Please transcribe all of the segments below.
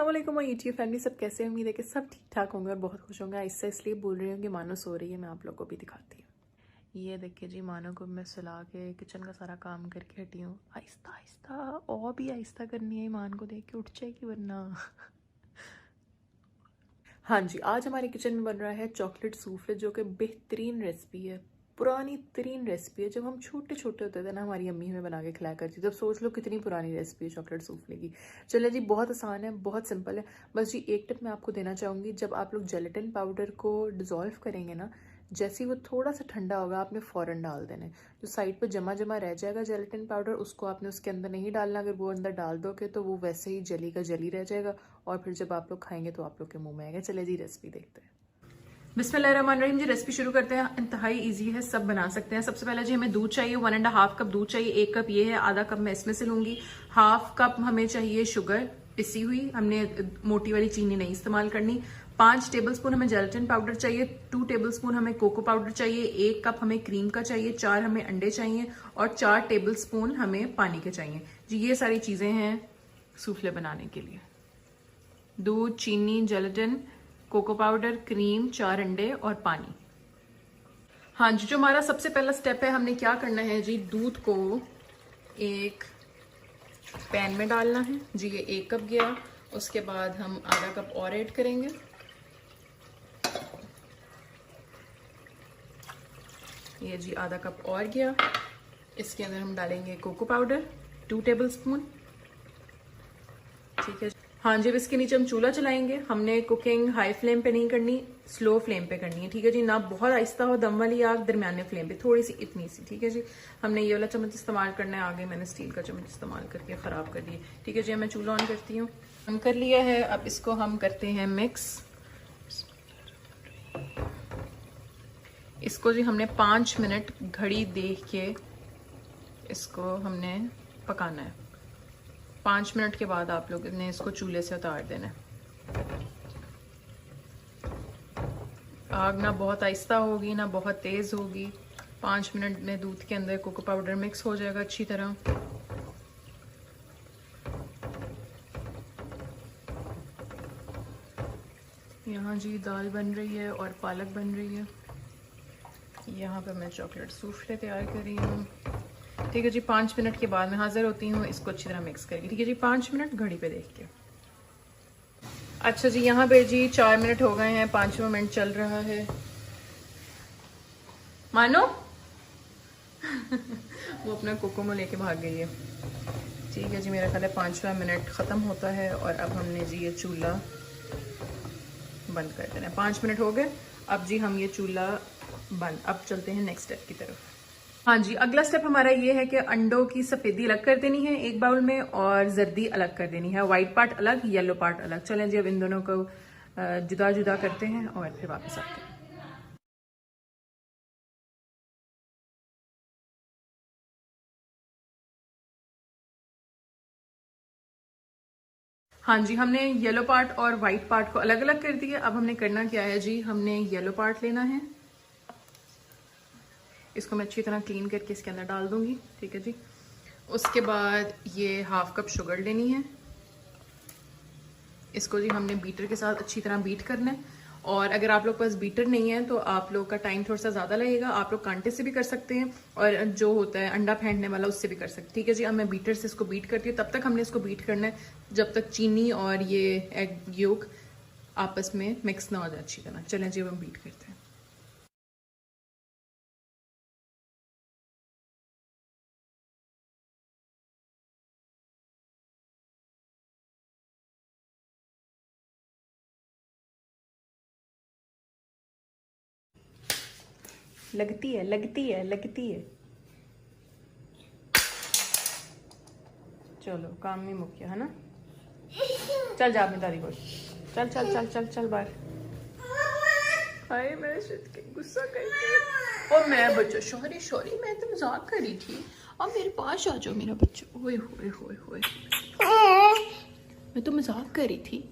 अस्सलामुअलैकुम और YouTube family, सब कैसे हैं? उम्मीद है कि सब ठीक ठाक होंगे और बहुत खुश होंगे। ऐसा इसलिए बोल रही हूँ कि मानो सो रही है, मैं आप लोगों को भी दिखाती हूँ। ये देखिए जी, मानो को मैं सुला के किचन का सारा काम करके हटी हूँ। आहिस्ता आहिस्ता, और भी आहिस्ता करनी है, ईमान को देख के उठ जाएगी वरना। हाँ जी, आज हमारे किचन में बन रहा है चॉकलेट सूफले, जो कि बेहतरीन रेसिपी है, पुरानी तरीन रेसिपी है। जब हम छोटे छोटे होते थे ना, हमारी अम्मी हमें बना के खिलाया करती थी। तब सोच लो कितनी पुरानी रेसिपी है चॉकलेट सूफले की। चले जी, बहुत आसान है, बहुत सिंपल है। बस जी एक टिप मैं आपको देना चाहूँगी, जब आप लोग जेलेटिन पाउडर को डिज़ोल्व करेंगे ना, जैसे ही वो थोड़ा सा ठंडा होगा आपने फ़ौरन डाल देना है। जो साइड पर जमा जमा रह जाएगा जेलेटिन पाउडर, उसको आपने उसके अंदर नहीं डालना। अगर वो अंदर डाल दोगे तो वो वैसे ही जली का जली रह जाएगा और फिर जब आप लोग खाएंगे तो आप लोग के मुंह में आएगा। चले जी रेसिपी देखते हैं। बिस्मिल्लाहिर्रहमानिर्रहीम जी, रेसिपी शुरू करते हैं। इंतहाई इजी है, सब बना सकते हैं। सबसे पहले जी हमें दूध चाहिए, 1.5 कप दूध चाहिए। 1 कप ये है, आधा कप मैं इसमें से लूंगी। 1/2 कप हमें चाहिए शुगर पिसी हुई, हमने मोटी वाली चीनी नहीं इस्तेमाल करनी। 5 टेबलस्पून हमें जेलेटिन पाउडर चाहिए। 2 टेबलस्पून हमें कोको पाउडर चाहिए। 1 कप हमें क्रीम का चाहिए। 4 हमें अंडे चाहिए और 4 टेबलस्पून हमें पानी के चाहिए जी। ये सारी चीजें हैं सूफले बनाने के लिए। दूध, चीनी, जेलेटिन, कोको पाउडर, क्रीम, 4 अंडे और पानी। हाँ जी, जो हमारा सबसे पहला स्टेप है, हमने क्या करना है जी, दूध को एक पैन में डालना है जी। ये 1 कप गया, उसके बाद हम आधा कप और ऐड करेंगे। ये जी आधा कप और गया। इसके अंदर हम डालेंगे कोको पाउडर 2 टेबलस्पून। ठीक है। हाँ जी, अब इसके नीचे हम चूल्हा चलाएंगे। हमने कुकिंग हाई फ्लेम पे नहीं करनी, स्लो फ्लेम पे करनी है। ठीक है जी, ना बहुत आहिस्ता हो दम वाली आग, दरमियाने फ्लेम पे थोड़ी सी, इतनी सी। ठीक है जी, हमने ये वाला चम्मच इस्तेमाल करना है। आगे मैंने स्टील का चम्मच इस्तेमाल करके खराब कर दिया। ठीक है जी, मैं चूल्हा ऑन करती हूँ। ऑन कर लिया है। अब इसको हम करते हैं मिक्स। इसको जी हमने 5 मिनट घड़ी देख के इसको हमने पकाना है। 5 मिनट के बाद आप लोग ने इसको चूल्हे से उतार देना है। आग ना बहुत आहिस्ता होगी ना बहुत तेज होगी। 5 मिनट में दूध के अंदर कोको पाउडर मिक्स हो जाएगा अच्छी तरह। यहाँ जी दाल बन रही है और पालक बन रही है। यहाँ पे मैं चॉकलेट सूफले तैयार कर रही हूँ। ठीक है जी, 5 मिनट के बाद मैं हाजिर होती हूँ इसको अच्छी तरह मिक्स करके। ठीक है जी, 5 मिनट घड़ी पे देख के। अच्छा जी, यहाँ पे जी 4 मिनट हो गए हैं, 5वां मिनट चल रहा है। मानो वो अपना कोकोमो लेके भाग गई है। ठीक है जी, मेरा ख्याल है 5वां मिनट ख़त्म होता है और अब हमने जी ये चूल्हा बंद कर देना है। 5 मिनट हो गए, अब जी हम ये चूल्हा बंद। अब चलते हैं नेक्स्ट स्टेप की तरफ। हाँ जी, अगला स्टेप हमारा ये है कि अंडों की सफेदी अलग कर देनी है एक बाउल में और जर्दी अलग कर देनी है। व्हाइट पार्ट अलग, येलो पार्ट अलग। चलें जी, अब इन दोनों को जुदा जुदा करते हैं और फिर वापस आते हैं। हाँ जी, हमने येलो पार्ट और वाइट पार्ट को अलग अलग कर दिया। अब हमने करना क्या है जी, हमने येलो पार्ट लेना है। इसको मैं अच्छी तरह क्लीन करके इसके अंदर डाल दूंगी। ठीक है जी, उसके बाद ये 1/2 कप शुगर लेनी है। इसको जी हमने बीटर के साथ अच्छी तरह बीट करना है। और अगर आप लोग पास बीटर नहीं है तो आप लोग का टाइम थोड़ा सा ज़्यादा लगेगा। आप लोग कांटे से भी कर सकते हैं और जो होता है अंडा फेंटने वाला उससे भी कर सकते हैं। ठीक है जी, अब मैं बीटर से इसको बीट करती हूँ। तब तक हमने इसको बीट करना है जब तक चीनी और ये एग योक आपस में मिक्स ना हो जाए अच्छी तरह। चलें जी, अब हम बीट करते हैं। लगती है, लगती है, लगती है। चलो, काम में मुक गया है ना। चल जा अपनी दादी को, चल चल चल चल चल बाहर। हाय, मेरे शिट के गुस्सा करके। और मैं बच्चा, सॉरी सॉरी, मैं तो मजाक कर रही थी। अब मेरे पास आ जाओ मेरा बच्चा। ओए होए होए होए, मैं तो मजाक कर रही थी।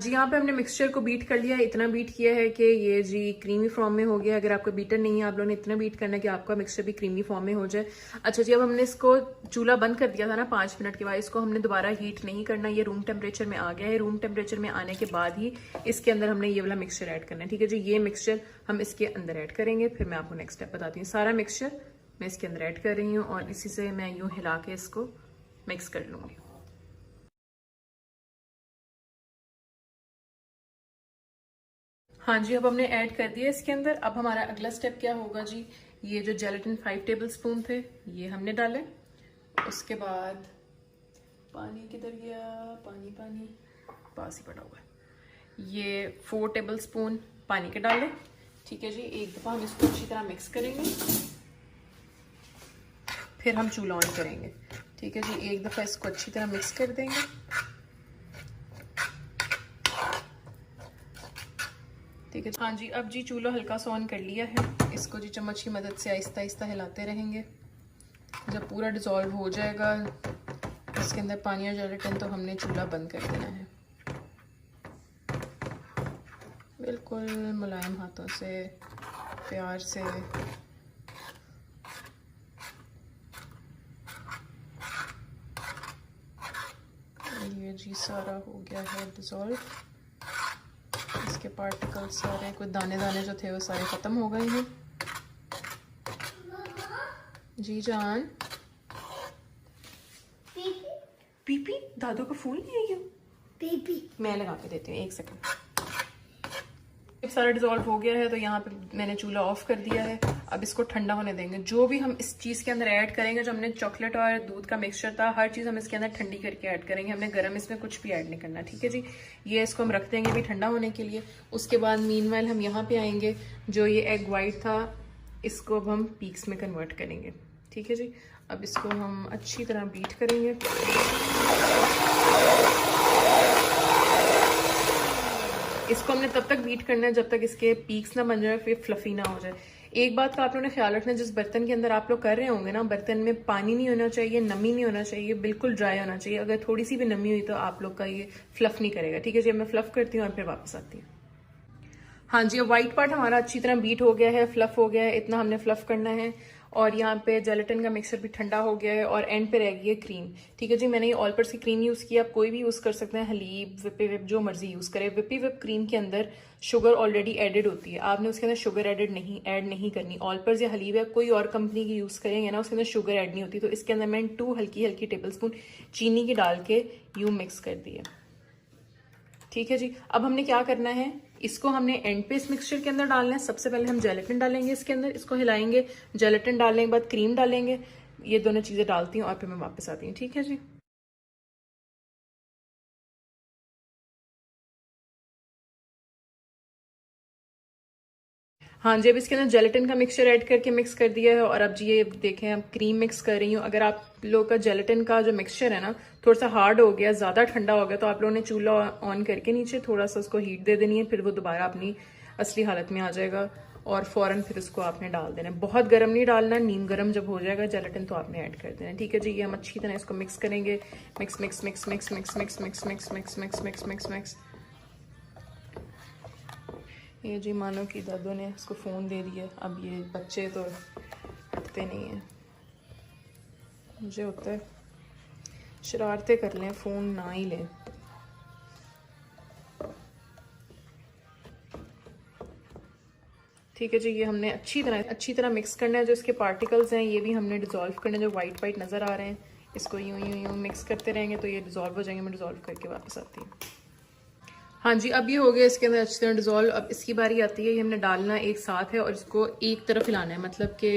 जी यहाँ पे हमने मिक्सचर को बीट कर लिया है, इतना बीट किया है कि ये जी क्रीमी फॉर्म में हो गया। अगर आपका बीटर नहीं है, आप लोगों ने इतना बीट करना है कि आपका मिक्सचर भी क्रीमी फॉर्म में हो जाए। अच्छा जी, अब हमने इसको चूल्हा बंद कर दिया था ना 5 मिनट के बाद, इसको हमने दोबारा हीट नहीं करना, ये रूम टेम्परेचर में आ गया है। रूम टेम्परेचर में आने के बाद ही इसके अंदर हमने ये वाला मिक्सचर ऐड करना है। ठीक है जी, ये मिक्सचर हम इसके अंदर ऐड करेंगे, फिर मैं आपको नेक्स्ट स्टेप बताती हूँ। सारा मिक्सचर मैं इसके अंदर ऐड कर रही हूँ और इसी से मैं यूँ हिला के इसको मिक्स कर लूँगी। हाँ जी, अब हमने ऐड कर दिया इसके अंदर। अब हमारा अगला स्टेप क्या होगा जी, ये जो जेलेटिन 5 टेबल स्पून थे ये हमने डाले। उसके बाद पानी किधर गया, पानी पानी पास ही पड़ा हुआ है। ये 4 टेबल स्पून पानी के डाले। ठीक है जी, एक दफ़ा हम इसको अच्छी तरह मिक्स करेंगे, फिर हम चूल्हा ऑन करेंगे। ठीक है जी, एक दफ़ा इसको अच्छी तरह मिक्स कर देंगे। ठीक है हाँ जी, अब जी चूल्हा हल्का सा ऑन कर लिया है। इसको जी चम्मच की मदद से आहिस्ता आहिस्ता हिलाते रहेंगे। जब पूरा डिज़ोल्व हो जाएगा इसके अंदर पानी और जेलेटिन, तो हमने चूल्हा बंद कर देना है। बिल्कुल मुलायम हाथों से, प्यार से। ये जी सारा हो गया है डिज़ोल्व। इसके पार्टिकल्स सारे, कुछ दाने दाने जो थे वो सारे ख़त्म हो गए हैं। जी जान, पीपी दादू का फोन नहीं है क्या? पीपी मैं लगा के देती हूँ, 1 सेकंड। सारा डिज़ोल्व हो गया है, तो यहाँ पे मैंने चूल्हा ऑफ कर दिया है। अब इसको ठंडा होने देंगे। जो भी हम इस चीज़ के अंदर ऐड करेंगे, जो हमने चॉकलेट और दूध का मिक्सचर था, हर चीज़ हम इसके अंदर ठंडी करके ऐड करेंगे। हमने गर्म इसमें कुछ भी ऐड नहीं करना। ठीक है जी, ये इसको हम रख देंगे भी ठंडा होने के लिए। उसके बाद मीनवाइल हम यहाँ पे आएंगे, जो ये एग वाइट था इसको अब हम पीक्स में कन्वर्ट करेंगे। ठीक है जी, अब इसको हम अच्छी तरह बीट करेंगे। इसको हमने तब तक बीट करना है जब तक इसके पीक्स ना बन जाए, फिर फ्लफी ना हो जाए। एक बात का आप लोगों ने ख्याल रखना, जिस बर्तन के अंदर आप लोग कर रहे होंगे ना, बर्तन में पानी नहीं होना चाहिए, नमी नहीं होना चाहिए, बिल्कुल ड्राई होना चाहिए। अगर थोड़ी सी भी नमी हुई तो आप लोग का ये फ्लफ नहीं करेगा। ठीक है जी, अब मैं फ्लफ करती हूँ और फिर वापस आती हूँ। हाँ जी, अब वाइट पार्ट हमारा अच्छी तरह बीट हो गया है, फ्लफ हो गया है, इतना हमने फ्लफ करना है। और यहाँ पे जेलेटिन का मिक्सचर भी ठंडा हो गया है और एंड पे रह गई है क्रीम। ठीक है जी, मैंने ये ऑलपर्स की क्रीम यूज़ की, आप कोई भी यूज़ कर सकते हैं, हलीब, विपी विप, जो मर्जी यूज़ करें। विपी विप क्रीम के अंदर शुगर ऑलरेडी एडेड होती है, आपने उसके अंदर शुगर ऐड नहीं करनी। ऑलपर्स या हलीब या कोई और कंपनी की यूज़ करेंगे ना, उसके अंदर शुगर ऐड नहीं होती। तो इसके अंदर मैंने 2 हल्की हल्की टेबल स्पून चीनी की डाल के यूँ मिक्स कर दी है। ठीक है जी, अब हमने क्या करना है, इसको हमने एंड पे इस मिक्सचर के अंदर डालना है। सबसे पहले हम जेलेटिन डालेंगे इसके अंदर, इसको हिलाएंगे। जेलेटिन डालने के बाद क्रीम डालेंगे। ये दोनों चीजें डालती हूँ और फिर मैं वापस आती हूँ। ठीक है जी, हाँ जी, अब इसके अंदर जेलेटिन का मिक्सचर ऐड करके मिक्स कर दिया है। और अब जी ये देखें, अब क्रीम मिक्स कर रही हूँ। अगर आप लोग का जेलेटिन का जो मिक्सचर है ना थोड़ा सा हार्ड हो गया, ज़्यादा ठंडा हो गया, तो आप लोगों ने चूल्हा ऑन करके नीचे थोड़ा सा उसको हीट दे देनी है, फिर वो दोबारा अपनी असली हालत में आ जाएगा और फ़ौरन फिर उसको आपने डाल देना है। बहुत गर्म नहीं डालना, नीम गर्म जब हो जाएगा जेलेटिन तो आपने ऐड कर देना है। ठीक है जी, ये हम अच्छी तरह इसको मिक्स करेंगे। Mix mix mix mix mix mix mix mix mix mix mix mix mix. ये जी मानो कि दादू ने इसको फ़ोन दे दिया। अब ये बच्चे तो हटते नहीं हैं, मुझे होता है शरारतें कर लें, फ़ोन ना ही लें। ठीक है जी, ये हमने अच्छी तरह मिक्स करना है। जो इसके पार्टिकल्स हैं ये भी हमने डिज़ोल्व करना है। जो वाइट वाइट नज़र आ रहे हैं इसको यूं यूं यूं मिक्स करते रहेंगे तो ये डिज़ोल्व हो जाएंगे। मैं डिज़ोल्व करके वापस आती हूँ। हाँ जी, अब ये हो गया इसके अंदर अच्छी तरह डिज़ोल्व। अब इसकी बारी आती है, ये हमने डालना एक साथ है और इसको एक तरफ हिलाना है। मतलब कि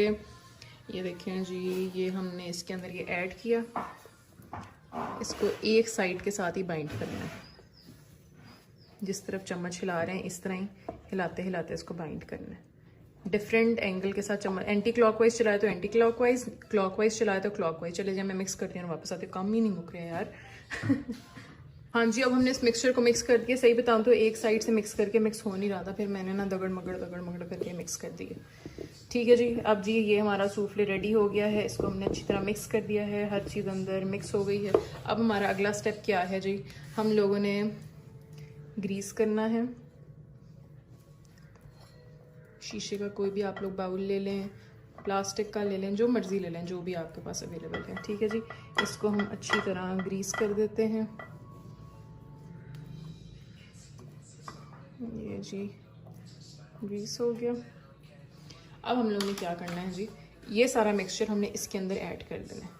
ये देखें जी, ये हमने इसके अंदर ये ऐड किया, इसको एक साइड के साथ ही बाइंड करना है। जिस तरफ चम्मच हिला रहे हैं इस तरह ही हिलाते हिलाते इसको बाइंड करना है। डिफरेंट एंगल के साथ चम्मच, एंटी क्लॉकवाइज चलाए तो एंटी क्लॉकवाइज, क्लॉकवाइज चलाए तो क्लॉकवाइज। चले जाए, मैं मिक्स करती हूँ वापस आती हूँ, काम ही नहीं मुक रहा यार। हाँ जी, अब हमने इस मिक्सचर को मिक्स कर दिया। सही बताऊँ तो एक साइड से मिक्स करके मिक्स हो नहीं रहा था, फिर मैंने ना दगड़ मगड़ करके मिक्स कर दिया। ठीक है जी, अब जी ये हमारा सूफले रेडी हो गया है। इसको हमने अच्छी तरह मिक्स कर दिया है, हर चीज़ अंदर मिक्स हो गई है। अब हमारा अगला स्टेप क्या है जी, हम लोगों ने ग्रीस करना है। शीशे का कोई भी आप लोग बाउल ले लें, प्लास्टिक का ले लें, जो मर्ज़ी ले लें, जो भी आपके पास अवेलेबल है। ठीक है जी, इसको हम अच्छी तरह ग्रीस कर देते हैं। ये जी ग्रीस हो गया। अब हम लोगों ने क्या करना है जी, ये सारा मिक्सचर हमने इसके अंदर ऐड कर देना है।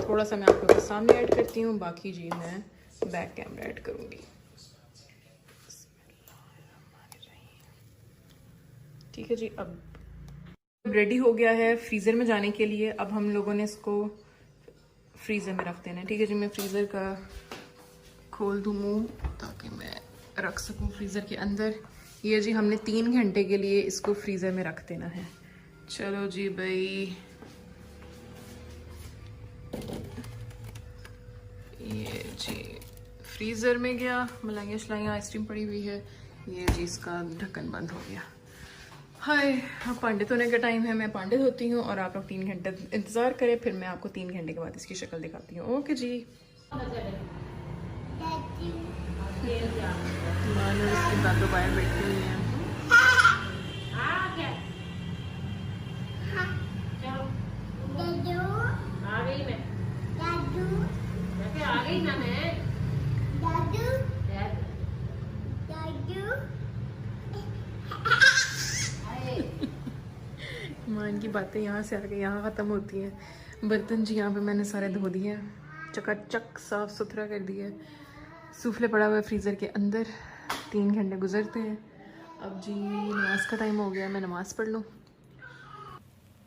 थोड़ा सा मैं आप लोगों के सामने ऐड करती हूँ, बाकी जी मैं बैक कैमरा ऐड करूँगी। ठीक है जी, अब रेडी हो गया है फ्रीज़र में जाने के लिए। अब हम लोगों ने इसको फ्रीज़र में रख देना है। ठीक है जी, मैं फ्रीज़र का खोल दूँ मुँह ताकि मैं रख सकूँ फ्रीज़र के अंदर। ये जी हमने 3 घंटे के लिए इसको फ्रीज़र में रख देना है। चलो जी भाई, ये जी फ्रीज़र में गया। मलाइयाँ शलाइयाँ आइसक्रीम पड़ी हुई है। ये जी इसका ढक्कन बंद हो गया। हाय, अब पंडित होने का टाइम है। मैं पंडित होती हूँ और आप लोग 3 घंटे इंतज़ार करें, फिर मैं आपको 3 घंटे के बाद इसकी शक्ल दिखाती हूँ। ओके जी। मानो इसकी दादो बाहर बैठी हुई हैं। माँ इनकी बातें यहाँ से आके यहाँ ख़त्म होती हैं। बर्तन जी यहाँ पे मैंने सारे धो दिए हैं, चकाचक साफ़ सुथरा कर दिया है। सूफले पड़ा हुआ है फ्रीज़र के अंदर। 3 घंटे गुजरते हैं। अब जी नमाज का टाइम हो गया, मैं नमाज़ पढ़ लूँ।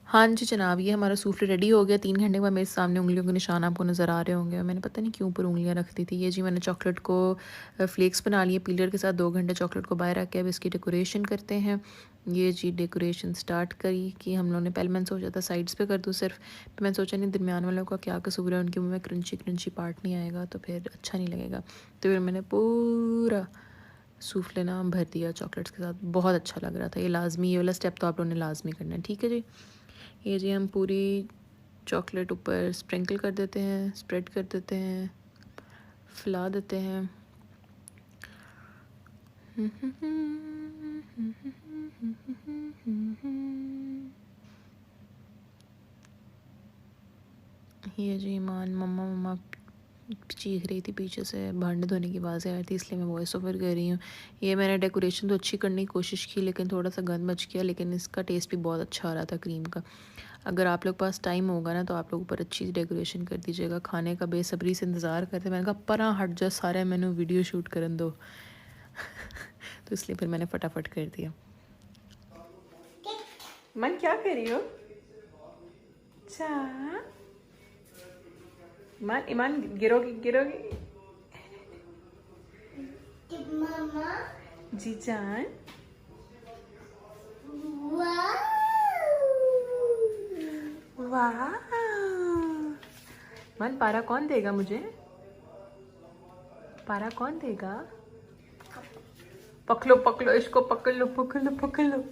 हाँ जी जनाब, ये हमारा सूफले रेडी हो गया। 3 घंटे के बाद मेरे सामने उंगलियों के निशान आपको नज़र आ रहे होंगे। मैंने पता नहीं क्यों ऊपर उंगलियां रख दी थी। ये जी मैंने चॉकलेट को फ्लेक्स बना लिए पीलर के साथ। 2 घंटे चॉकलेट को बाहर रख के अब इसकी डेकोरेशन करते हैं। ये जी डेकोरेशन स्टार्ट करी कि हम लोगों ने, पहले मैंने सोचा था साइड्स पे कर दूँ सिर्फ, फिर मैंने सोचा नहीं दरमियान वालों का क्या कसूर है, उनके मुँह में क्रंची क्रंची पार्ट नहीं आएगा तो फिर अच्छा नहीं लगेगा। तो फिर मैंने पूरा सूफले ना भर दिया चॉकलेट्स के साथ। बहुत अच्छा लग रहा था। ये लाजमी, ये वाला स्टेप तो आप लोगों ने लाजमी करना है। ठीक है जी, ये जी हम पूरी चॉकलेट ऊपर स्प्रिंकल कर देते हैं, स्प्रेड कर देते हैं, फैला देते हैं। ये जी ईमान मम्मा मम्मा चीख रही थी पीछे से, भांडे धोने की आवाज़ आ रही थी, इसलिए मैं वॉइस ओवर कर रही हूँ। ये मैंने डेकोरेशन तो अच्छी करने की कोशिश की लेकिन थोड़ा सा गंद बच गया, लेकिन इसका टेस्ट भी बहुत अच्छा आ रहा था क्रीम का। अगर आप लोग पास टाइम होगा ना तो आप लोग ऊपर अच्छी डेकोरेशन कर दीजिएगा। खाने का बेसब्री से इंतज़ार करते, मैंने कहा परा हट जा सारे, मैंने वीडियो शूट करन दो तो इसलिए फिर मैंने फटाफट कर दिया। मन क्या कर रही हो? ईमान ईमान गिरोगी गिरोगी। जी जान, वाह। मन पारा कौन देगा मुझे? पारा कौन देगा? पकड़ो पकड़ो इसको, पकड़ लो पकड़ लो पकड़ लो।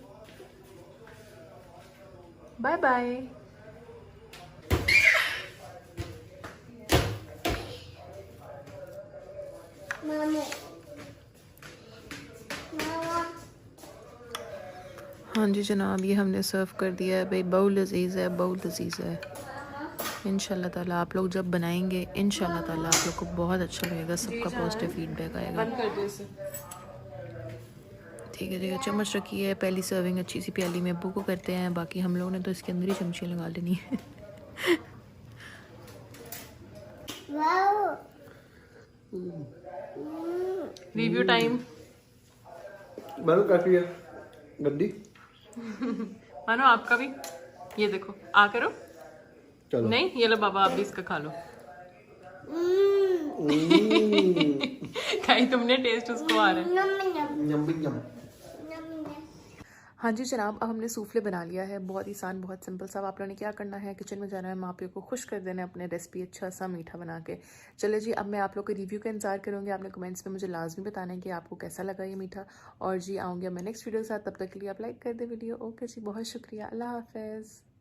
Bye bye. हाँ जी जनाब, ये हमने सर्व कर दिया है भाई। बहुत लजीज़ है, बहुत लजीज़ है। इंशाल्लाह ताला आप लोग जब बनाएंगे इंशाल्लाह ताला आप लोग को बहुत अच्छा लगेगा, सबका पॉजिटिव फीडबैक आएगा। ठीक है, ठीक है, चम्मच रखी है। पहली सर्विंग अच्छी सी प्याली में अब्बू को करते हैं, बाकी हम लोगों ने तो इसके अंदर ही चमची लगा लेनी है। Review time. मानो काफी है गड्डी। मानो आपका भी, ये देखो आ करो। चलो नहीं ये लो बाबा, आप भी इसका खा लो। कहीं तुमने टेस्ट उसको आ रहा है। हाँ जी जनाब, अब हमने सूफले बना लिया है। बहुत आसान, बहुत सिंपल सा। आप लोगों ने क्या करना है, किचन में जाना है, माँ प्यो को खुश कर देना है अपने रेसिपी अच्छा सा मीठा बना के। चलो जी, अब मैं आप लोग के रिव्यू का इंतजार करूँगी। आपने कमेंट्स में मुझे लाजमी बताना है कि आपको कैसा लगा ये मीठा। और जी आऊँगी मैं नेक्स्ट वीडियो के साथ, तब तक के लिए आप लाइक कर दे वीडियो। ओके जी, बहुत शुक्रिया, अल्लाह हाफिज़।